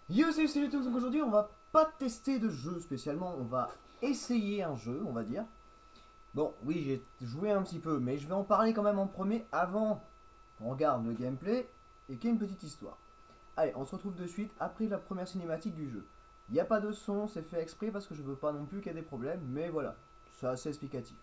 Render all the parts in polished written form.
Yo, salut tous, donc aujourd'hui on va pas tester de jeu spécialement, on va essayer un jeu, on va dire. Bon, oui, j'ai joué un petit peu, mais je vais en parler quand même en premier avant qu'on regarde le gameplay et qu'il y ait une petite histoire. Allez, on se retrouve de suite après la première cinématique du jeu. Il n'y a pas de son, c'est fait exprès parce que je veux pas non plus qu'il y ait des problèmes, mais voilà, c'est assez explicatif.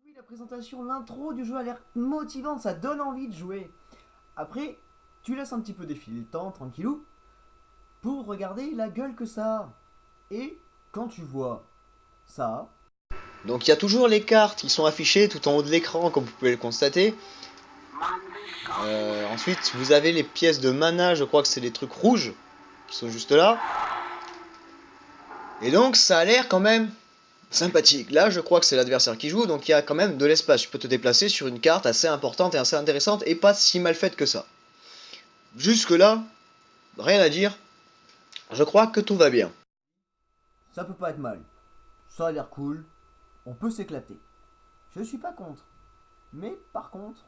Oui, la présentation, l'intro du jeu a l'air motivante, ça donne envie de jouer. Après, tu laisses un petit peu défiler le temps, tranquillou, pour regarder la gueule que ça a. Et quand tu vois ça, Donc il y a toujours les cartes qui sont affichées tout en haut de l'écran comme vous pouvez le constater. Ensuite vous avez les pièces de mana, je crois que c'est les trucs rouges qui sont juste là. Et donc ça a l'air quand même sympathique. Là je crois que c'est l'adversaire qui joue, donc il y a quand même de l'espace. Tu peux te déplacer sur une carte assez importante et assez intéressante et pas si mal faite que ça. Jusque là, rien à dire. Je crois que tout va bien. ça peut pas être mal. Ça a l'air cool, on peut s'éclater. Je suis pas contre. Mais par contre,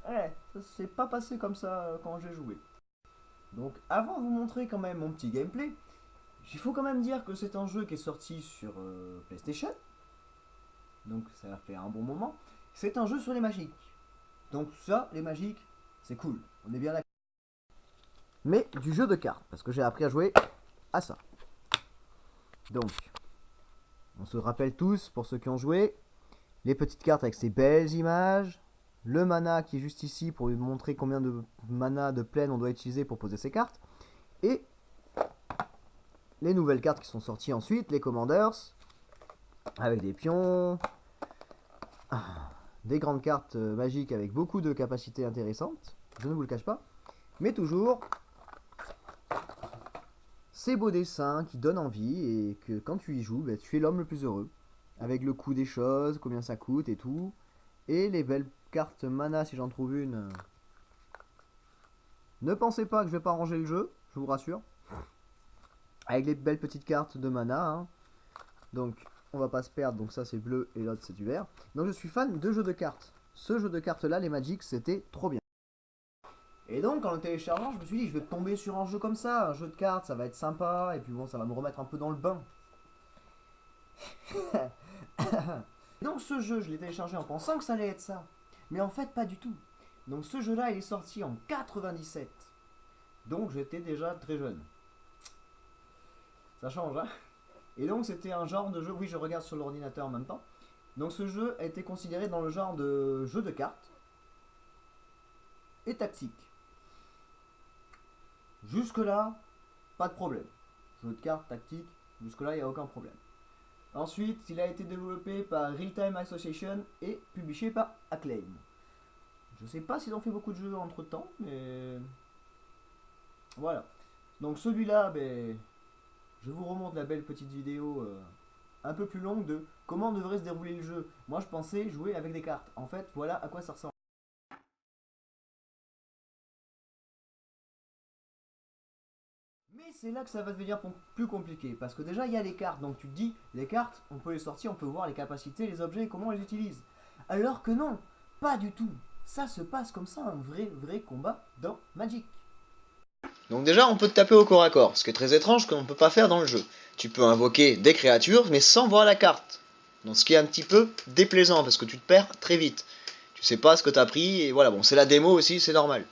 ça s'est pas passé comme ça quand j'ai joué. Donc avant de vous montrer quand même mon petit gameplay, il faut quand même dire que c'est un jeu qui est sorti sur PlayStation. Donc ça fait un bon moment. C'est un jeu sur les magiques. Donc ça, les magiques, c'est cool. On est bien d'accord. Mais du jeu de cartes, parce que j'ai appris à jouer à ça. Donc, on se rappelle tous, pour ceux qui ont joué, les petites cartes avec ces belles images, le mana qui est juste ici pour lui montrer combien de mana de plaine on doit utiliser pour poser ses cartes, et les nouvelles cartes qui sont sorties ensuite, les Commanders, avec des pions, des grandes cartes magiques avec beaucoup de capacités intéressantes, je ne vous le cache pas, mais toujours ces beaux dessins qui donnent envie et que quand tu y joues, bah, tu es l'homme le plus heureux. Avec le coût des choses, combien ça coûte et tout. Et les belles cartes mana si j'en trouve une. Ne pensez pas que je vais pas ranger le jeu, je vous rassure. avec les belles petites cartes de mana, hein. Donc on va pas se perdre, donc ça c'est bleu et l'autre c'est du vert. Donc je suis fan de jeux de cartes. Ce jeu de cartes là, les Magic, c'était trop bien. Et donc en le téléchargeant, je me suis dit je vais tomber sur un jeu comme ça, un jeu de cartes, ça va être sympa, et puis bon, ça va me remettre un peu dans le bain. Donc ce jeu, je l'ai téléchargé en pensant que ça allait être ça. Mais en fait, pas du tout. Donc ce jeu-là, il est sorti en 97. Donc j'étais déjà très jeune. Ça change, hein. Et donc c'était un genre de jeu, oui je regarde sur l'ordinateur en même temps. Donc ce jeu a été considéré dans le genre de jeu de cartes et tactique. Jusque là, pas de problème. Jeu de cartes, tactique, jusque là il n'y a aucun problème. Ensuite, il a été développé par Real Time Association et publié par Acclaim. Je sais pas s'ils ont fait beaucoup de jeux entre temps, mais voilà. Donc celui-là, ben, je vous remonte la belle petite vidéo un peu plus longue de comment devrait se dérouler le jeu. Moi je pensais jouer avec des cartes. En fait, voilà à quoi ça ressemble. Mais c'est là que ça va devenir plus compliqué. Parce que déjà il y a les cartes. Donc tu te dis, les cartes, on peut les sortir, on peut voir les capacités, les objets et comment on les utilise. Alors que non, pas du tout. Ça se passe comme ça, un vrai combat dans Magic. Donc déjà, on peut te taper au corps à corps, ce qui est très étrange qu'on ne peut pas faire dans le jeu. Tu peux invoquer des créatures, mais sans voir la carte. Donc ce qui est un petit peu déplaisant, parce que tu te perds très vite. Tu sais pas ce que tu as pris, et voilà, bon, c'est la démo aussi, c'est normal.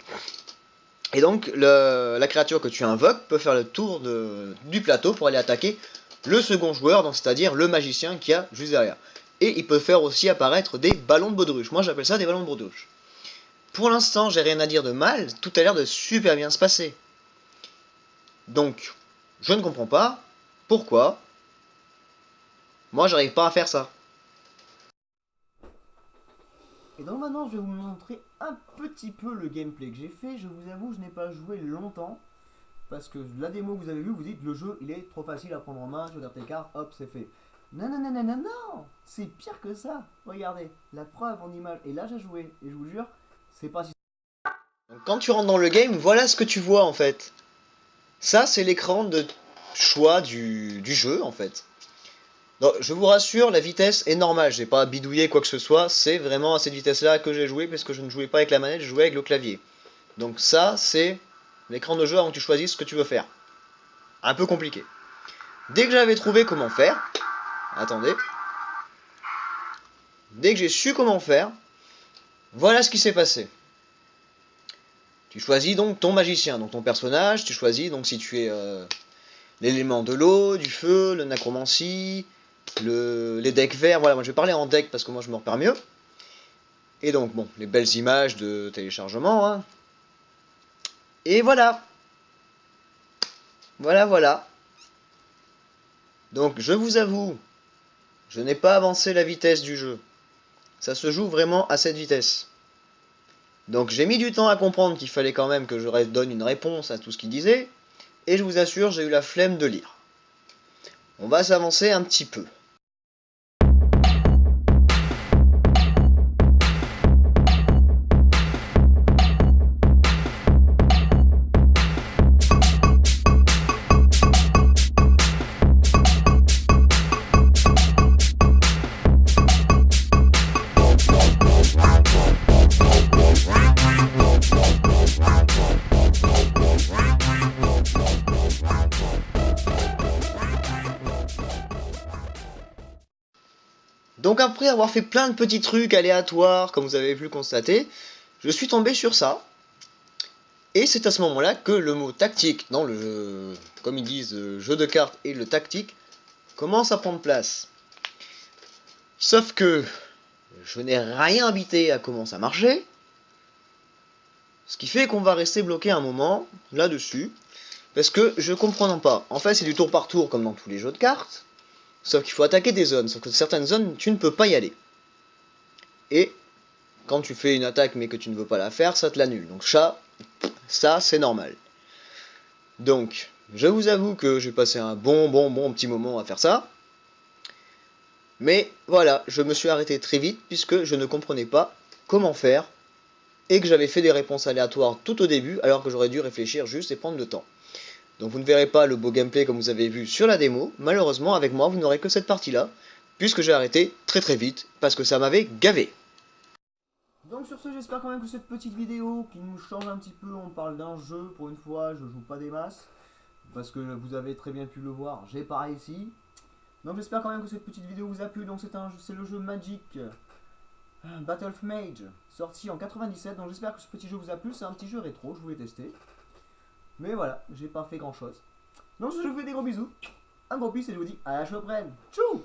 Et donc, la créature que tu invoques peut faire le tour du plateau pour aller attaquer le second joueur, donc c'est-à-dire le magicien qui a juste derrière. Et il peut faire aussi apparaître des ballons de baudruche. Moi j'appelle ça des ballons de baudruche. Pour l'instant, j'ai rien à dire de mal, tout a l'air de super bien se passer. Donc, je ne comprends pas pourquoi moi j'arrive pas à faire ça. Et donc maintenant, je vais vous montrer un petit peu le gameplay que j'ai fait. Je vous avoue, je n'ai pas joué longtemps. Parce que la démo que vous avez vue, vous dites le jeu il est trop facile à prendre en main, tu regardes tes cartes, hop, c'est fait. Non, non, non, non, non, non. C'est pire que ça. Regardez, la preuve en image. Et là, j'ai joué. Et je vous jure, c'est pas si... Donc, quand tu rentres dans le game, voilà ce que tu vois en fait. Ça, c'est l'écran de choix du jeu en fait. Donc, je vous rassure, la vitesse est normale, j'ai pas bidouillé quoi que ce soit, c'est vraiment à cette vitesse-là que j'ai joué, parce que je ne jouais pas avec la manette, je jouais avec le clavier. Donc ça, c'est l'écran de jeu avant que tu choisisses ce que tu veux faire. Un peu compliqué. Dès que j'avais trouvé comment faire, attendez, dès que j'ai su comment faire, voilà ce qui s'est passé. Tu choisis donc ton magicien, donc ton personnage, tu choisis donc si tu es l'élément de l'eau, du feu, le necromancie, les decks verts, voilà, moi je vais parler en deck parce que moi je me repère mieux. Et donc, bon, les belles images de téléchargement, hein. Et voilà. Voilà. Donc, je vous avoue, je n'ai pas avancé la vitesse du jeu. Ça se joue vraiment à cette vitesse. Donc, j'ai mis du temps à comprendre qu'il fallait quand même que je donne une réponse à tout ce qu'il disait. Et je vous assure, j'ai eu la flemme de lire. On va s'avancer un petit peu. Donc après avoir fait plein de petits trucs aléatoires, comme vous avez pu le constater, je suis tombé sur ça. Et c'est à ce moment-là que le mot tactique dans le jeu, comme ils disent, jeu de cartes et le tactique, commence à prendre place. Sauf que je n'ai rien habité à comment ça marchait. Ce qui fait qu'on va rester bloqué un moment là-dessus. Parce que je comprends pas. En fait, c'est du tour par tour comme dans tous les jeux de cartes. Sauf qu'il faut attaquer des zones. Sauf que certaines zones, tu ne peux pas y aller. Et quand tu fais une attaque mais que tu ne veux pas la faire, ça te l'annule. Donc ça c'est normal. Donc, je vous avoue que j'ai passé un bon petit moment à faire ça. Mais voilà, je me suis arrêté très vite puisque je ne comprenais pas comment faire. Et que j'avais fait des réponses aléatoires tout au début alors que j'aurais dû réfléchir juste et prendre le temps. Donc vous ne verrez pas le beau gameplay comme vous avez vu sur la démo. Malheureusement, avec moi, vous n'aurez que cette partie-là, puisque j'ai arrêté très très vite, parce que ça m'avait gavé. Donc sur ce, j'espère quand même que cette petite vidéo qui nous change un petit peu, on parle d'un jeu, pour une fois, je joue pas des masses, parce que vous avez très bien pu le voir, j'ai pas réussi. Donc j'espère quand même que cette petite vidéo vous a plu. Donc c'est le jeu Magic Battle of Mage, sorti en 97. Donc j'espère que ce petit jeu vous a plu. C'est un petit jeu rétro, je voulais tester. Mais voilà, j'ai pas fait grand chose. Donc je vous fais des gros bisous, un gros peace et je vous dis à la prochaine. Tchou!